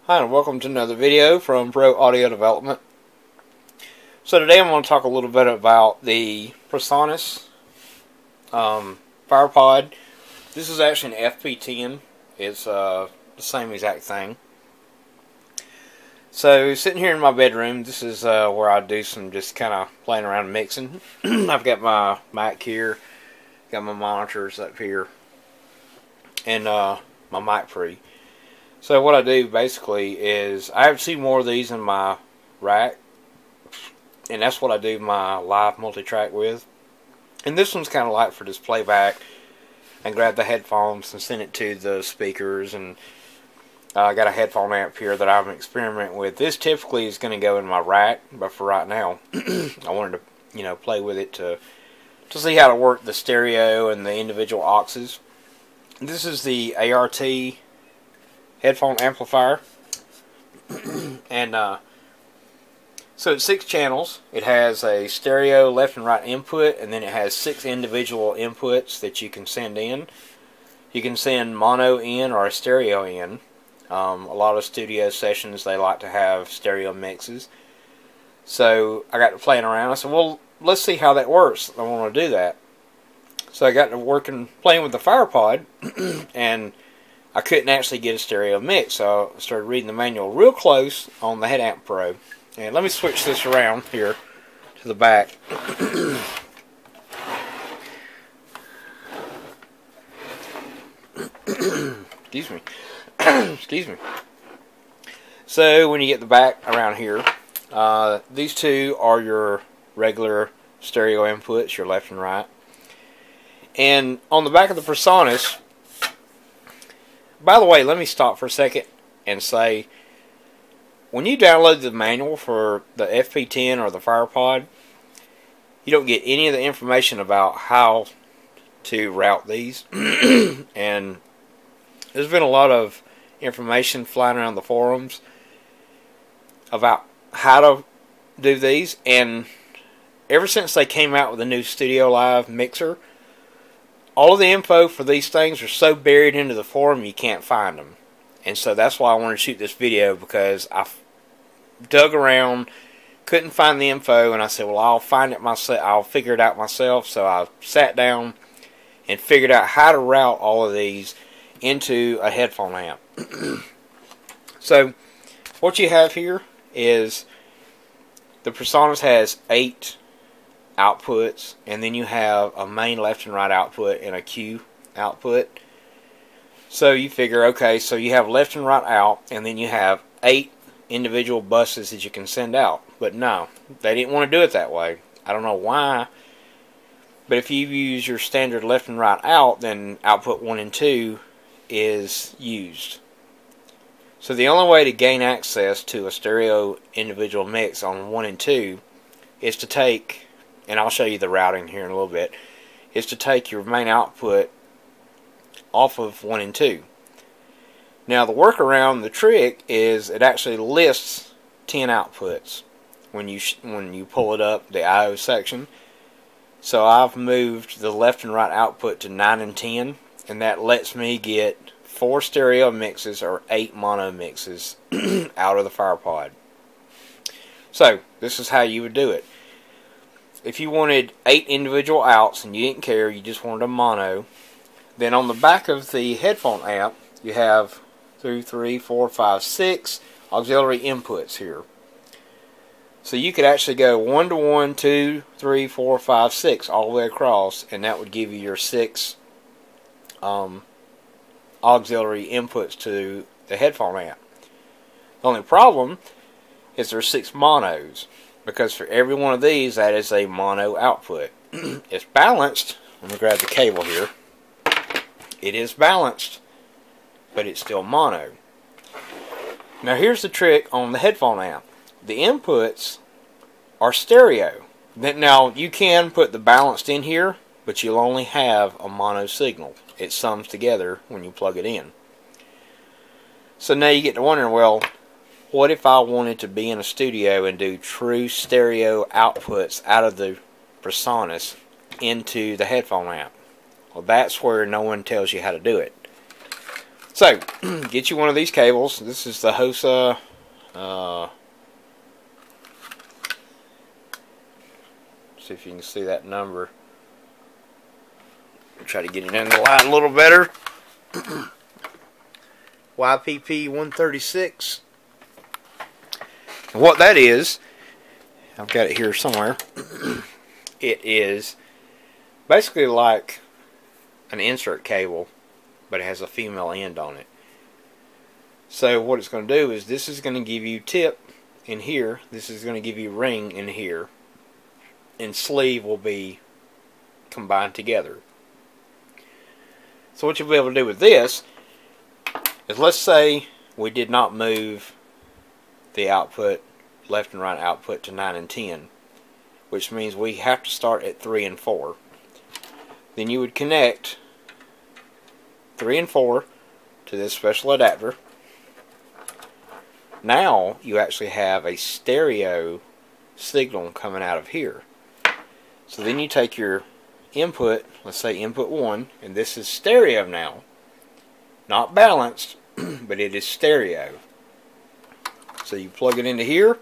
Hi, and welcome to another video from Pro Audio Development. So today I'm going to talk a little bit about the Presonus firepod. This is actually an FP10. It's the same exact thing. So sitting here in my bedroom, this is where I do some just kind of playing around and mixing. I've got my mic here, got my monitors up here, and my mic pre. So what I do basically is I have two more of these in my rack, and that's what I do my live multi-track with. And this one's kind of light for just playback and grab the headphones and send it to the speakers. And I got a headphone amp here that I'm experimenting with. This typically is going to go in my rack, but for right now I wanted to play with it to see how to work the stereo and the individual auxes. This is the ART headphone amplifier, and so it's 6 channels. It has a stereo left and right input, and then it has 6 individual inputs that you can send in. You can send mono in or a stereo in. A lot of studio sessions, they like to have stereo mixes. So I got to playing around. I said, well, let's see how that works. I want to do that. So I got to playing with the firepod, and I couldn't actually get a stereo mix, so I started reading the manual real close on the Headphone Amp Pro. And let me switch this around here to the back. Excuse me. Excuse me. So when you get the back around here, these two are your regular stereo inputs, your left and right. And on the back of the Presonus, by the way, let me stop for a second and say, when you download the manual for the FP10 or the firepod, you don't get any of the information about how to route these. And there's been a lot of information flying around the forums about how to do these, and ever since they came out with the new Studio Live mixer, all of the info for these things are so buried into the forum you can't find them. And so that's why I wanted to shoot this video, because I dug around, couldn't find the info, and I said, well, I'll find it myself, I'll figure it out myself. So I sat down and figured out how to route all of these into a headphone amp. So what you have here is the Presonus has 8 outputs, and then you have a main left and right output and a Q output. So you figure, okay, so you have left and right out, and then you have 8 individual buses that you can send out. But no, they didn't want to do it that way. I don't know why, but if you use your standard left and right out, then output 1 and 2 is used. So the only way to gain access to a stereo individual mix on 1 and 2 is to take, and I'll show you the routing here in a little bit, is to take your main output off of 1 and 2. Now the workaround, the trick, is it actually lists 10 outputs when you pull it up, the I/O section. So I've moved the left and right output to 9 and 10, and that lets me get 4 stereo mixes or 8 mono mixes out of the firepod. So this is how you would do it. If you wanted 8 individual outs and you didn't care, you just wanted a mono, then on the back of the headphone amp you have 2, 3, 4, 5, 6 auxiliary inputs here. So you could actually go 1 to 1, 2, 3, 4, 5, 6 all the way across, and that would give you your 6 auxiliary inputs to the headphone amp. The only problem is there's 6 monos, because for every one of these, that is a mono output. It's balanced. Let me grab the cable here. It is balanced, but it's still mono. Now here's the trick on the headphone amp. The inputs are stereo. Now you can put the balanced in here, but you'll only have a mono signal. It sums together when you plug it in. So now you get to wondering, well, what if I wanted to be in a studio and do true stereo outputs out of the Presonus into the headphone amp? Well, that's where no one tells you how to do it. So, get you one of these cables. This is the HOSA. See if you can see that number. Try to get it in the light a little better. YPP 136. And what that is, I've got it here somewhere. It is basically like an insert cable, but it has a female end on it. So what it's going to do is this is going to give you tip in here, this is going to give you ring in here, and sleeve will be combined together. So what you'll be able to do with this is, let's say we did not move the output, left and right output, to 9 and 10, which means we have to start at 3 and 4. Then you would connect 3 and 4 to this special adapter. Now you actually have a stereo signal coming out of here. So then you take your input, let's say input 1, and this is stereo now. Not balanced, but it is stereo. So you plug it into here,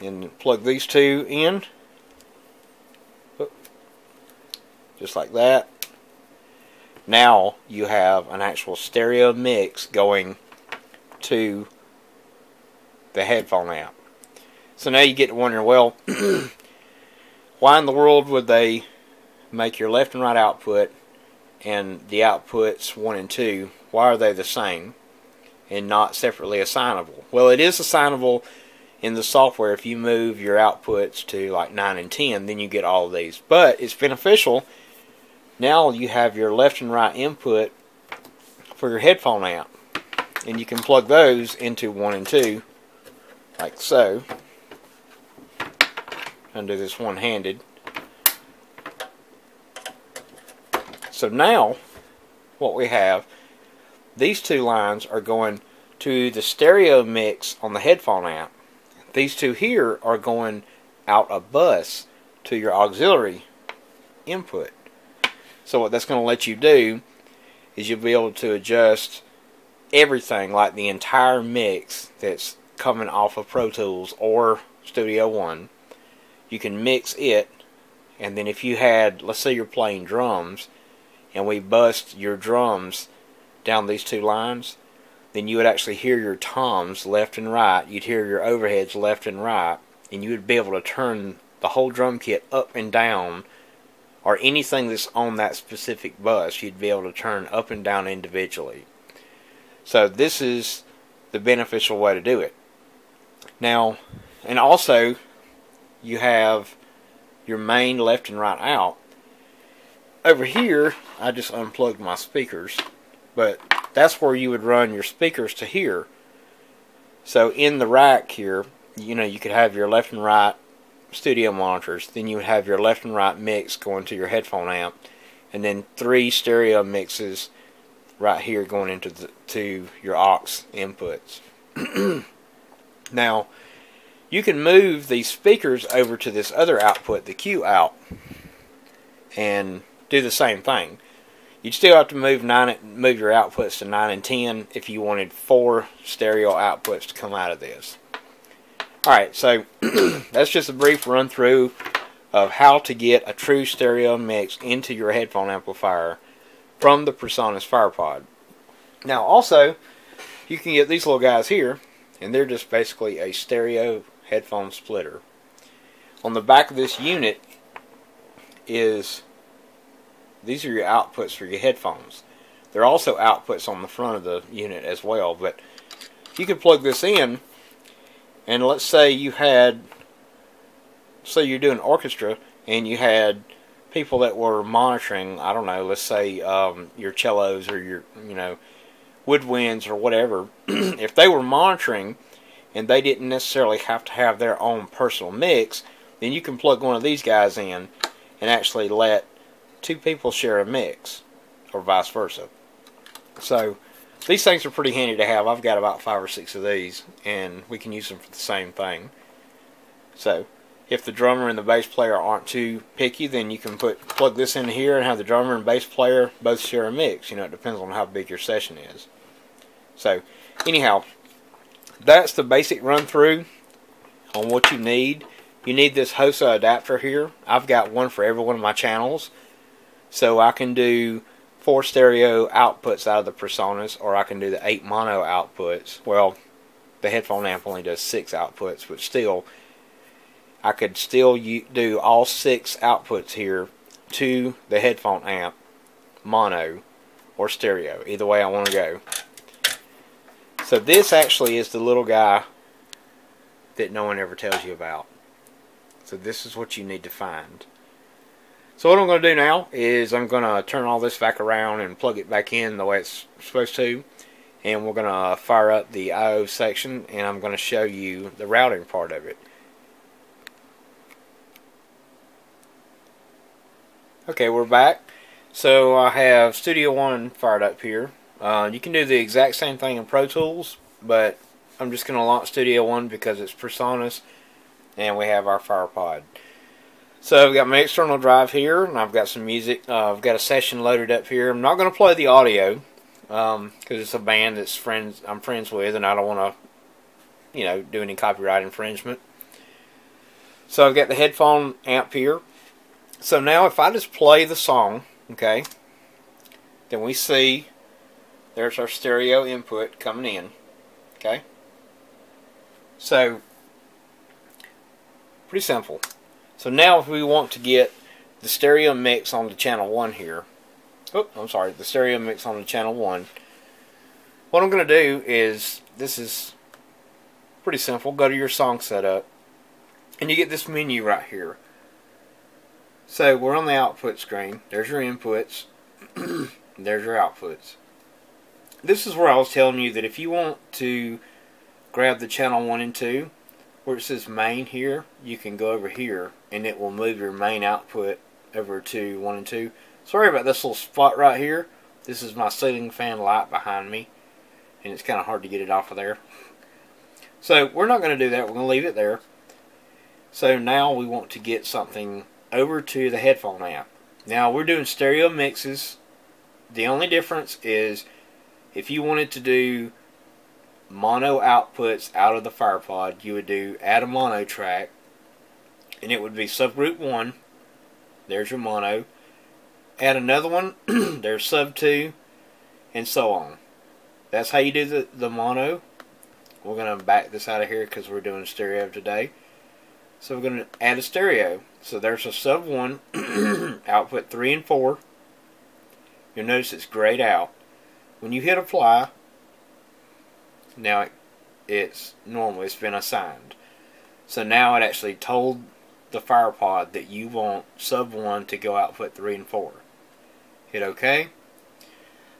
and plug these two in, just like that. Now you have an actual stereo mix going to the headphone amp. So now you get to wondering, well, why in the world would they make your left and right output and the outputs 1 and 2, why are they the same and not separately assignable? Well, it is assignable in the software. If you move your outputs to like 9 and 10, then you get all of these. But it's beneficial. Now you have your left and right input for your headphone amp, and you can plug those into 1 and 2 like so. Undo this one-handed. So now what we have, these two lines are going to the stereo mix on the headphone amp. These two here are going out a bus to your auxiliary input. So what that's going to let you do is you'll be able to adjust everything, like the entire mix that's coming off of Pro Tools or Studio One. You can mix it, and then if you had, let's say you're playing drums, and we bust your drums down these two lines, then you would actually hear your toms left and right, you'd hear your overheads left and right, and you would be able to turn the whole drum kit up and down, or anything that's on that specific bus, you'd be able to turn up and down individually. So this is the beneficial way to do it. Now, and also, you have your main left and right out. Over here, I just unplugged my speakers, but that's where you would run your speakers to here. So in the rack here, you know, you could have your left and right studio monitors, then you would have your left and right mix going to your headphone amp, and then 3 stereo mixes right here going into to your aux inputs. Now, you can move these speakers over to this other output, the Q out, and do the same thing. You'd still have to move your outputs to 9 and 10 if you wanted 4 stereo outputs to come out of this. Alright, so that's just a brief run through of how to get a true stereo mix into your headphone amplifier from the Presonus firepod. Now also, you can get these little guys here, and they're just basically a stereo headphone splitter. On the back of this unit is, these are your outputs for your headphones. There are also outputs on the front of the unit as well, but you could plug this in, and let's say you had, say you're doing orchestra and you had people that were monitoring, I don't know, let's say your cellos or your, you know, woodwinds or whatever. If they were monitoring and they didn't necessarily have to have their own personal mix, then you can plug one of these guys in and actually let 2 people share a mix, or vice versa. So these things are pretty handy to have. I've got about 5 or 6 of these, and we can use them for the same thing. So If the drummer and the bass player aren't too picky, then you can plug this in here and have the drummer and bass player both share a mix. You know, it depends on how big your session is. So, anyhow, that's the basic run through on what you need. You need this HOSA adapter here. I've got one for every one of my channels. So I can do 4 stereo outputs out of the Presonus, or I can do the 8 mono outputs. Well, the Headphone Amp only does 6 outputs, but still, I could still do all 6 outputs here to the Headphone Amp, mono or stereo, either way I want to go. So this actually is the little guy that no one ever tells you about. So this is what you need to find. So what I'm going to do now is I'm going to turn all this back around and plug it back in the way it's supposed to. And we're going to fire up the I/O section, and I'm going to show you the routing part of it. Okay, we're back. So I have Studio One fired up here. You can do the exact same thing in Pro Tools, but I'm just going to launch Studio One because it's Presonus, and we have our firepod. So I've got my external drive here, and I've got some music. I've got a session loaded up here. I'm not going to play the audio because it's a band that's I'm friends with, and I don't want to, you know, do any copyright infringement. So I've got the headphone amp here. So now if I just play the song, okay, then we see there's our stereo input coming in, okay. So pretty simple. So now if we want to get the stereo mix on the channel 1 here, the stereo mix on the channel 1, what I'm going to do is, this is pretty simple. Go to your song setup, and you get this menu right here. So we're on the output screen. There's your inputs. There's your outputs. This is where I was telling you that if you want to grab the channel 1 and 2, where it says main here, you can go over here and it will move your main output over to 1 and 2. Sorry about this little spot right here. This is my ceiling fan light behind me, and it's kind of hard to get it off of there. So we're not going to do that. We're going to leave it there. So now we want to get something over to the headphone amp. Now we're doing stereo mixes. The only difference is if you wanted to do mono outputs out of the firepod, you would add a mono track, and it would be subgroup 1. There's your mono. Add another one. There's sub 2, and so on. That's how you do the mono. We're going to back this out of here because we're doing stereo today. So we're going to add a stereo. So there's a sub 1, output 3 and 4. You'll notice it's grayed out. When you hit apply, now it's normal, it's been assigned. So now it actually told the firepod that you want sub 1 to go output 3 and 4. Hit OK.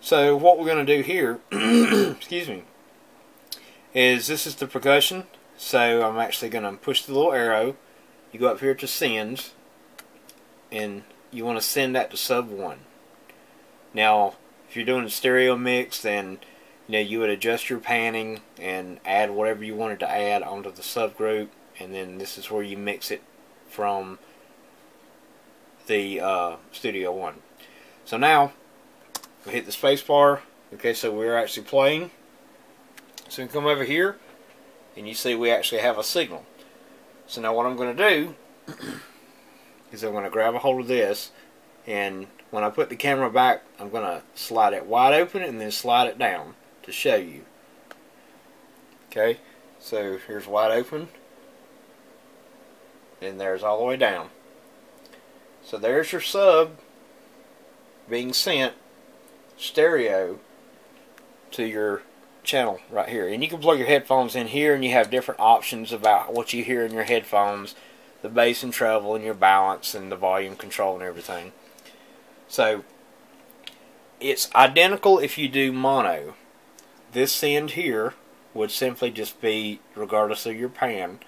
So what we're going to do here, excuse me, is this is the percussion. So I'm actually going to push the little arrow. You go up here to send, and you want to send that to sub 1. Now, if you're doing a stereo mix, then you would adjust your panning and add whatever you wanted to add onto the subgroup, and then this is where you mix it from the Studio One. So now we hit the space bar. Okay, so we're actually playing. So we come over here, and you see we actually have a signal. So now what I'm going to do is I'm going to grab a hold of this, and when I put the camera back, I'm going to slide it wide open and then slide it down to show you. Okay, so here's wide open, and there's all the way down. So there's your sub being sent stereo to your channel right here. And you can plug your headphones in here, and you have different options about what you hear in your headphones, the bass and treble and your balance and the volume control and everything. So it's identical if you do mono. This send here would simply just be, regardless of your pan,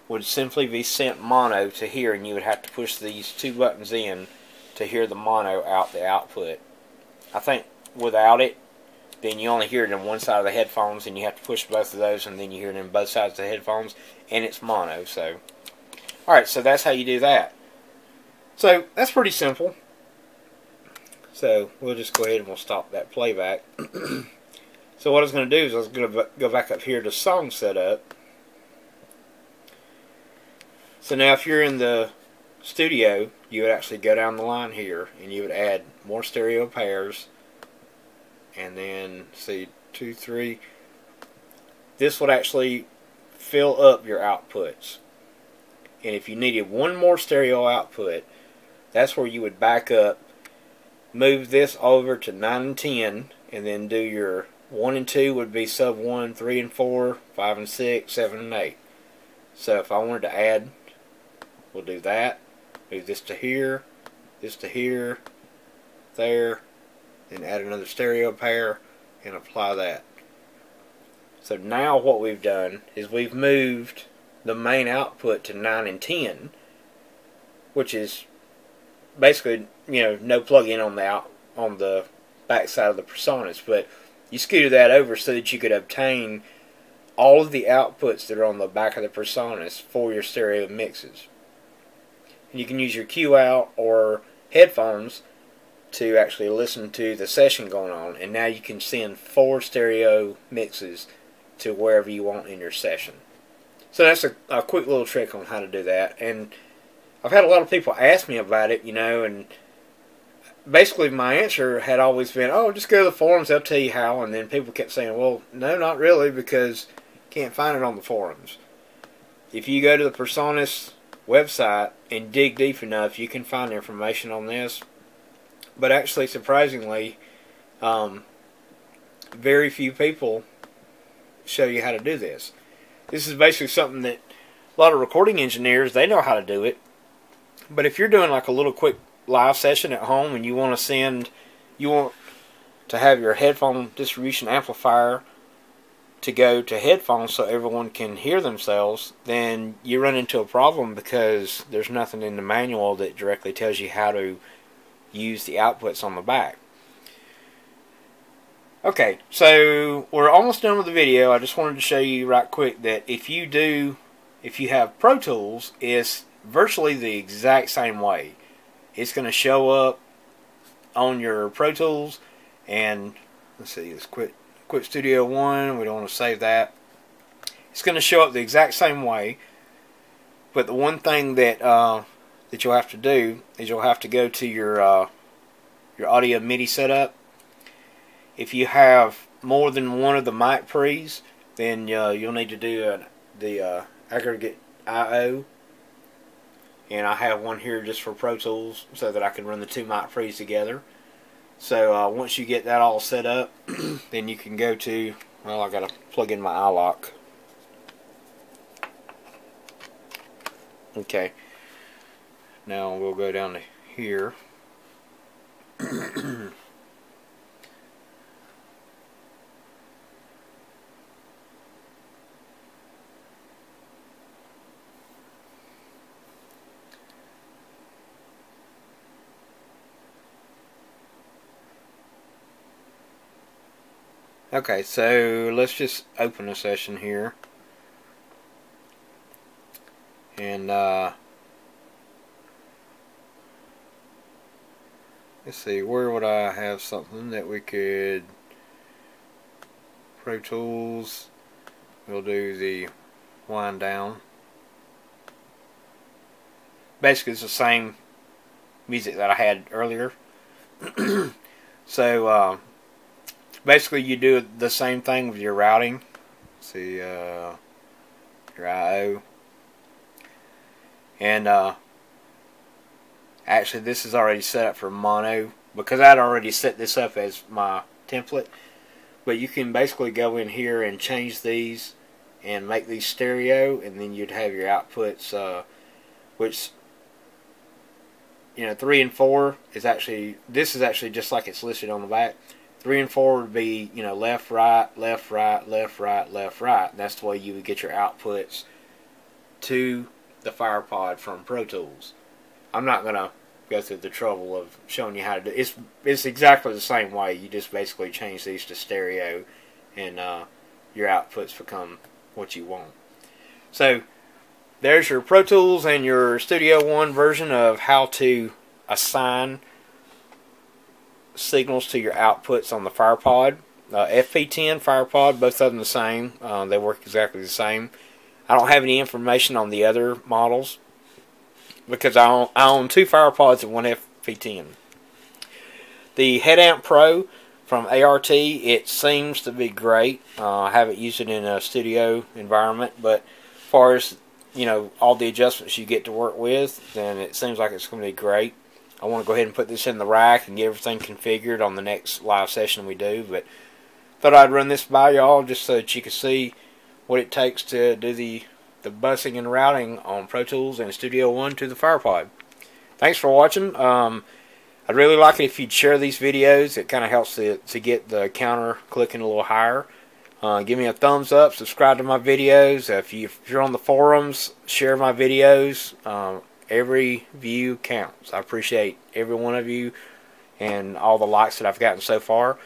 would simply be sent mono to here, and you would have to push these 2 buttons in to hear the mono out the output. I think without it, then you only hear it on one side of the headphones, and you have to push both of those, and then you hear it in both sides of the headphones, and it's mono. So Alright, so that's how you do that. So that's pretty simple. So we'll just go ahead and we'll stop that playback. So what I was going to do is I was going to go back up here to song setup. So now if you're in the studio, you would actually go down the line here and you would add more stereo pairs. And then, see, 2, 3. This would actually fill up your outputs. And if you needed one more stereo output, that's where you would back up, move this over to 9 and 10, and then do your 1 and 2 would be sub 1, 3 and 4, 5 and 6, 7 and 8. So if I wanted to add, we'll do that. Move this to here, there, then add another stereo pair and apply that. So now what we've done is we've moved the main output to 9 and 10, which is basically, you know, no plug-in on the back side of the Presonus, but you scooted that over so that you could obtain all of the outputs that are on the back of the Presonus for your stereo mixes. And you can use your Q out or headphones to actually listen to the session going on, and now you can send 4 stereo mixes to wherever you want in your session. So that's a quick little trick on how to do that. And I've had a lot of people ask me about it, you know, and basically my answer had always been, oh, just go to the forums, they'll tell you how. And then people kept saying, well, no, not really, because you can't find it on the forums. If you go to the Presonus website and dig deep enough, you can find information on this. But actually, surprisingly, very few people show you how to do this. This is basically something that a lot of recording engineers, they know how to do it. But if you're doing like a little quick live session at home and you want to have your headphone distribution amplifier to go to headphones so everyone can hear themselves, then you run into a problem because there's nothing in the manual that directly tells you how to use the outputs on the back. Okay, so we're almost done with the video. I just wanted to show you right quick that if you have Pro Tools, it's virtually the exact same way. It's going to show up on your Pro Tools, and let's see, let's quit Studio One. We don't want to save that. It's going to show up the exact same way, but the one thing that that you'll have to do is you'll have to go to your audio MIDI setup. If you have more than one of the mic pre's, then you'll need to do the aggregate I/O. And I have one here just for Pro Tools so that I can run the 2 mic pre's together. So once you get that all set up, then you can go to, well, I gotta plug in my iLock. Okay. Now we'll go down to here. Okay, so let's just open a session here. And let's see, where would I have something that we could, Pro Tools, we'll do the wind down. Basically it's the same music that I had earlier. So basically you do the same thing with your routing. Let's see, your I/O. And actually this is already set up for mono because I'd already set this up as my template. But you can basically go in here and change these and make these stereo, and then you'd have your outputs, which, you know, 3 and 4 is actually, this is actually just like it's listed on the back. 3 and 4 would be, you know, left, right, left, right, left, right, left, right. That's the way you would get your outputs to the firepod from Pro Tools. I'm not going to go through the trouble of showing you how to do it. It's exactly the same way. You just basically change these to stereo, and your outputs become what you want. So there's your Pro Tools and your Studio One version of how to assign signals to your outputs on the firepod. FP10, firepod, both of them the same. They work exactly the same. I don't have any information on the other models because I own 2 firepods and 1 FP10. The Head Amp Pro from ART, it seems to be great. I haven't used it in a studio environment, but as far as, you know, all the adjustments you get to work with, then it seems like it's going to be great. I want to go ahead and put this in the rack and get everything configured on the next live session we do, but thought I'd run this by y'all just so that you can see what it takes to do the busing and routing on Pro Tools and Studio One to the firepod. Thanks for watching. I'd really like it if you'd share these videos. It kind of helps to get the counter clicking a little higher. Give me a thumbs up, subscribe to my videos. If you're on the forums, share my videos. Every view counts. I appreciate every one of you and all the likes that I've gotten so far.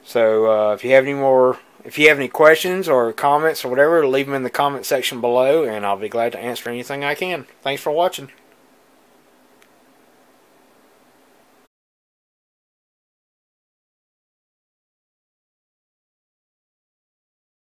So if you have any questions or comments or whatever, leave them in the comment section below, and I'll be glad to answer anything I can. Thanks for watching.